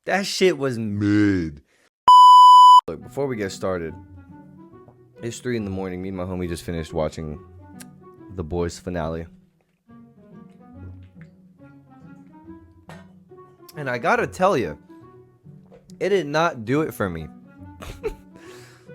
That shit was mid. Look, before we get started, it's 3 in the morning. Me and my homie just finished watching The Boys finale. And I gotta tell you, it did not do it for me.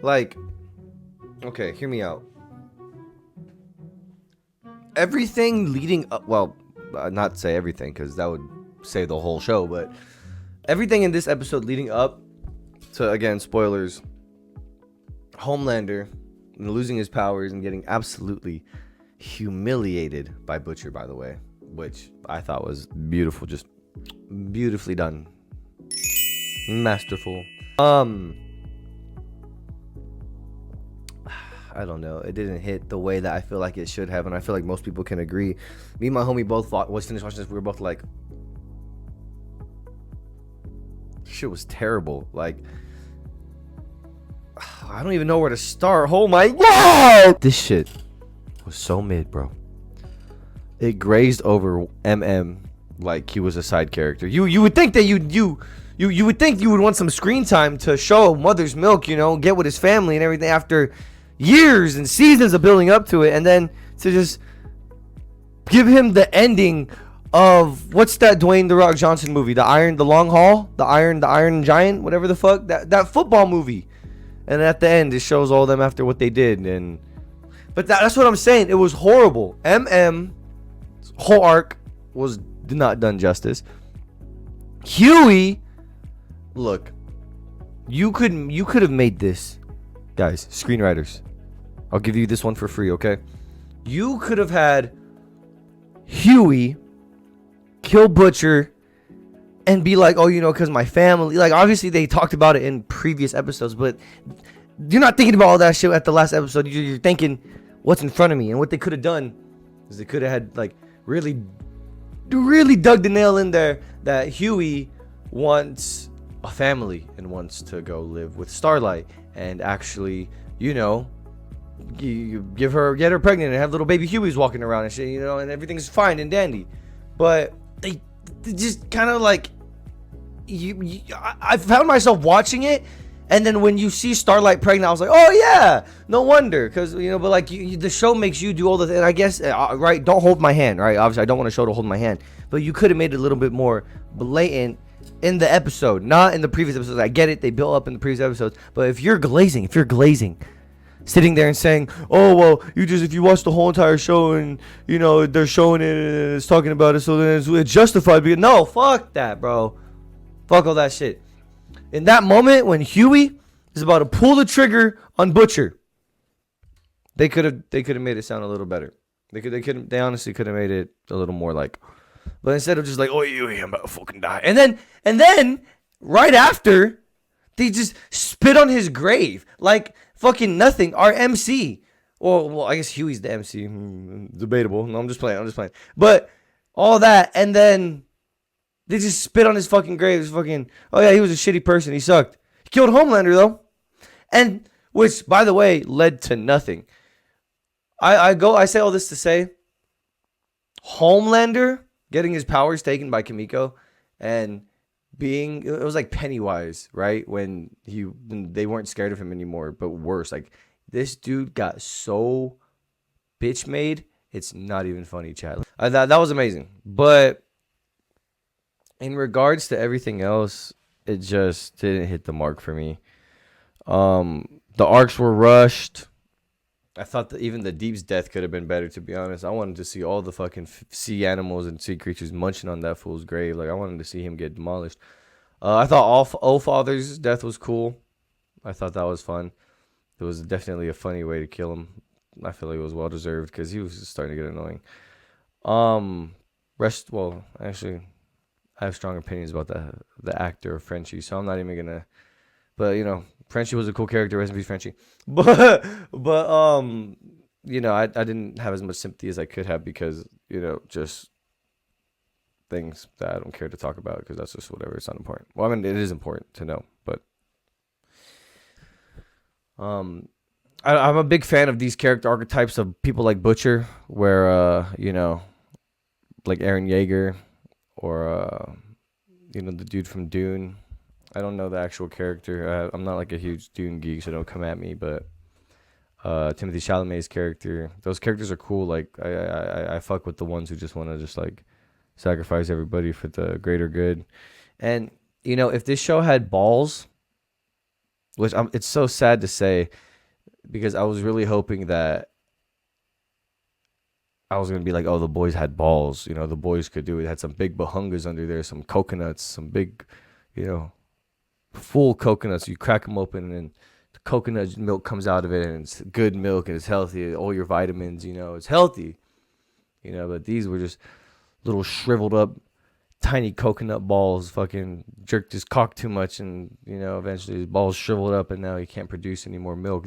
Like, okay, hear me out. Everything leading up, well, not say everything because that would say the whole show, but everything in this episode leading up to, again, spoilers, Homelander losing his powers and getting absolutely humiliated by Butcher, by the way, which I thought was beautiful, just beautifully done, masterful. I don't know, it didn't hit the way that I feel like it should have, and I feel like most people can agree. Me and my homie both was finished watching this, we were both like, shit was terrible. Like, I don't even know where to start. Oh my god, this shit was so mid, bro. It grazed over like he was a side character. You would think that you would think you would want some screen time to show Mother's Milk, you know, get with his family and everything after years and seasons of building up to it, and then to just give him the ending of, what's that Dwayne The Rock Johnson movie, the Long Haul, the Iron Giant, whatever the fuck, that football movie. And at the end, it shows all of them after what they did. But that's what I'm saying. It was horrible. Whole arc did not done justice. Huey, look, you could have made this, guys, screenwriters. I'll give you this one for free, okay? You could have had Huey kill Butcher and be like, oh, you know, because my family, like, obviously they talked about it in previous episodes, but you're not thinking about all that shit at the last episode. You're thinking what's in front of me. And what they could have done is they could have had, like, really dug the nail in there that Huey wants a family and wants to go live with Starlight and actually, you know, you get her pregnant and have little baby Hueys walking around and shit, you know, and everything's fine and dandy. But they just kind of like, I found myself watching it, and then when you see Starlight pregnant, I was like, oh yeah, no wonder, because, you know, but like the show makes you do all the things. I guess, right, don't hold my hand, right? Obviously I don't want a show to hold my hand, but you could have made it a little bit more blatant in the episode, not in the previous episodes. I get it, they built up in the previous episodes, but if you're glazing sitting there and saying, oh, well, if you watch the whole entire show and, you know, they're showing it and it's talking about it, so then it's justified. No, fuck that, bro. Fuck all that shit. In that moment when Huey is about to pull the trigger on Butcher, they could have made it sound a little better. They honestly could have made it a little more like, but instead of just like, oh, Huey, I'm about to fucking die. And then right after, they just spit on his grave like fucking nothing. Our MC. Well, I guess Huey's the MC. Debatable. No, I'm just playing. But all that, and then they just spit on his fucking grave. It's fucking, oh yeah, he was a shitty person. He sucked. He killed Homelander though, and which, by the way, led to nothing. I say all this to say, Homelander getting his powers taken by Kimiko and it was like Pennywise, right? When they weren't scared of him anymore, but worse. Like, this dude got so bitch made, it's not even funny, chat. That was amazing. But in regards to everything else, it just didn't hit the mark for me. The arcs were rushed. I thought that even the Deep's death could have been better, to be honest. I wanted to see all the fucking sea animals and sea creatures munching on that fool's grave. Like, I wanted to see him get demolished. I thought Allfather's death was cool. I thought that was fun. It was definitely a funny way to kill him. I feel like it was well deserved because he was just starting to get annoying. Actually, I have strong opinions about the actor of Frenchie, so I'm not even gonna. But, you know, Frenchie was a cool character. Rest in peace, Frenchie. But you know, I didn't have as much sympathy as I could have because, you know, just things that I don't care to talk about because that's just whatever. It's not important. Well, I mean, it is important to know, but I'm a big fan of these character archetypes of people like Butcher, where you know, like Eren Yeager, or the dude from Dune. I don't know the actual character. I'm not like a huge Dune geek, so don't come at me. But Timothy Chalamet's character, those characters are cool. Like I fuck with the ones who just want to just like sacrifice everybody for the greater good. And if this show had balls, which it's so sad to say, because I was really hoping that I was gonna be like, oh, the boys had balls. The boys could do it. Had some big bahungas under there, some coconuts, some big, full coconuts. You crack them open, and the coconut milk comes out of it, and it's good milk, and it's healthy. All your vitamins, it's healthy. But these were just little shriveled up, tiny coconut balls. Fucking jerked his cock too much, and eventually his balls shriveled up, and now he can't produce any more milk.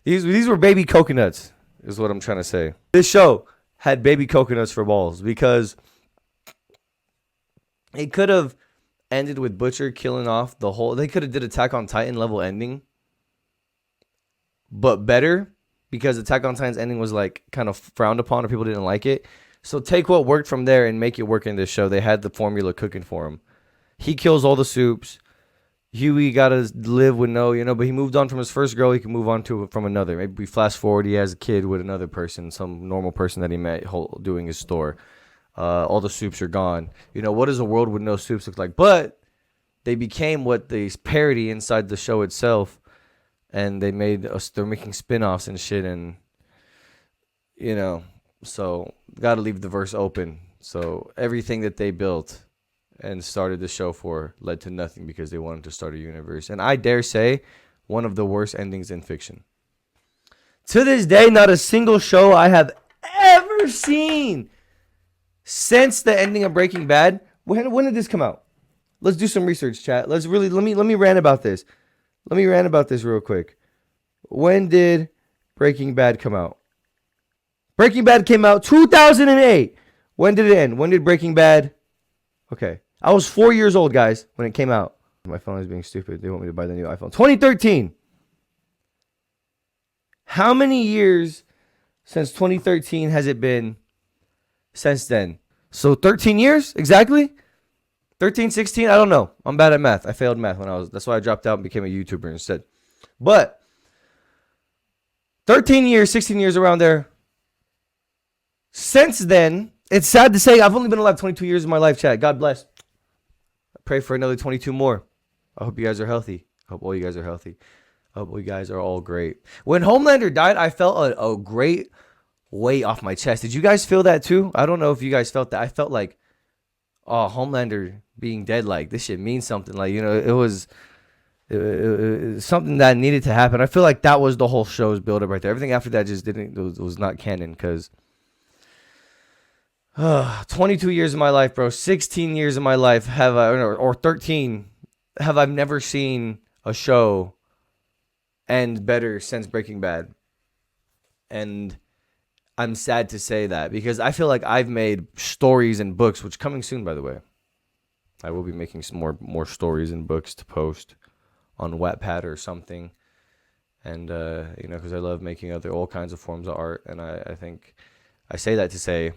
These were baby coconuts, is what I'm trying to say. This show had baby coconuts for balls, because it could have ended with Butcher killing off the whole. They could have did Attack on Titan level ending, but better, because Attack on Titan's ending was like kind of frowned upon, or people didn't like it. So take what worked from there and make it work in this show. They had the formula cooking for him. He kills all the soups. Huey got to live with but he moved on from his first girl. He can move on from another. Maybe we flash forward. He has a kid with another person, some normal person that he met doing his store. All the soups are gone. What does a world with no soups look like? But they became what they parody inside the show itself, and they're making spin-offs and shit, and so got to leave the verse open. So everything that they built and started the show for led to nothing, because they wanted to start a universe. And I dare say, one of the worst endings in fiction. To this day, not a single show I have ever seen since the ending of Breaking Bad. When did this come out? Let's do some research, chat. Let me rant about this. Let me rant about this real quick. When did Breaking Bad come out? Breaking Bad came out 2008. When did it end? When did Breaking Bad? Okay. I was 4 years old, guys, when it came out. My phone is being stupid. They want me to buy the new iPhone. 2013. How many years since 2013 has it been since then? So 13 years exactly? 13, 16? I don't know. I'm bad at math. I failed math that's why I dropped out and became a YouTuber instead. But 13 years, 16 years around there. Since then, it's sad to say I've only been alive 22 years of my life, chat. God bless. I pray for another 22 more. I hope you guys are healthy. I hope all you guys are healthy. I hope you guys are all great. When Homelander died, I felt a great weight off my chest. Did you guys feel that too? I don't know if you guys felt that. I felt like, oh, Homelander being dead, like this shit means something. Like, it was something that needed to happen. I feel like that was the whole show's build up right there. Everything after that just was not canon, because 22 years of my life, bro. 16 years of my life or 13 have I never seen a show end better since Breaking Bad. And I'm sad to say that, because I feel like I've made stories and books, which coming soon, by the way. I will be making some more stories and books to post on Wattpad or something. And, because I love making all kinds of forms of art. And I think I say that to say,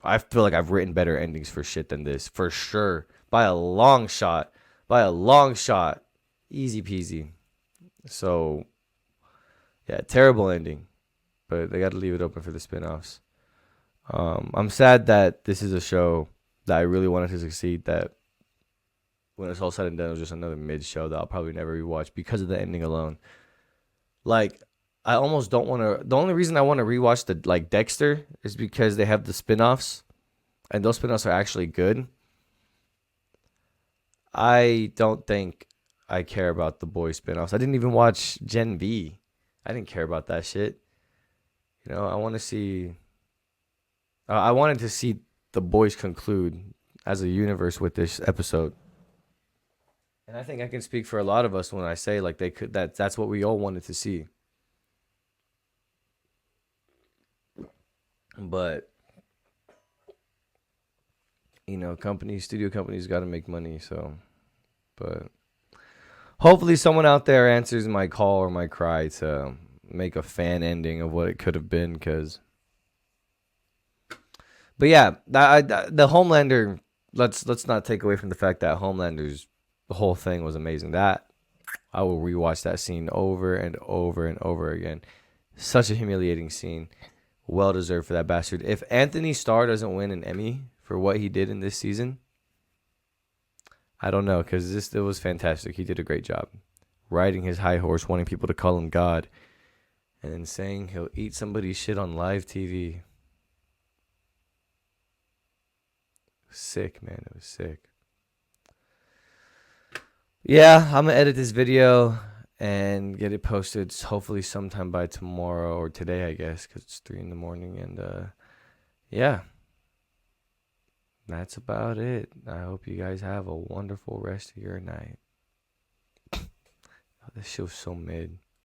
I feel like I've written better endings for shit than this, for sure. By a long shot. Easy peasy. So, yeah, terrible ending. But they got to leave it open for the spin-offs. I'm sad that this is a show that I really wanted to succeed, that when it's all said and done, it was just another mid-show that I'll probably never rewatch because of the ending alone. Like, I almost don't want to. The only reason I want to rewatch Dexter is because they have the spin-offs, and those spin-offs are actually good. I don't think I care about the boy spin-offs. I didn't even watch Gen V. I didn't care about that shit. I want to see. I wanted to see the boys conclude as a universe with this episode. And I think I can speak for a lot of us when I say that's what we all wanted to see. But studio companies got to make money, so. But hopefully someone out there answers my call or my cry to make a fan ending of what it could have been, because But yeah, the Homelander. Let's not take away from the fact that Homelander's the whole thing was amazing. That I will rewatch that scene over and over and over again. Such a humiliating scene. Well deserved for that bastard. If Anthony Starr doesn't win an Emmy for what he did in this season, I don't know, because it was fantastic. He did a great job riding his high horse, wanting people to call him God, and then saying he'll eat somebody's shit on live TV. Sick, man. It was sick. Yeah, I'm gonna edit this video and get it posted hopefully sometime by tomorrow or today, I guess, because it's 3 in the morning. And yeah, that's about it. I hope you guys have a wonderful rest of your night. Oh, this shit was so mid.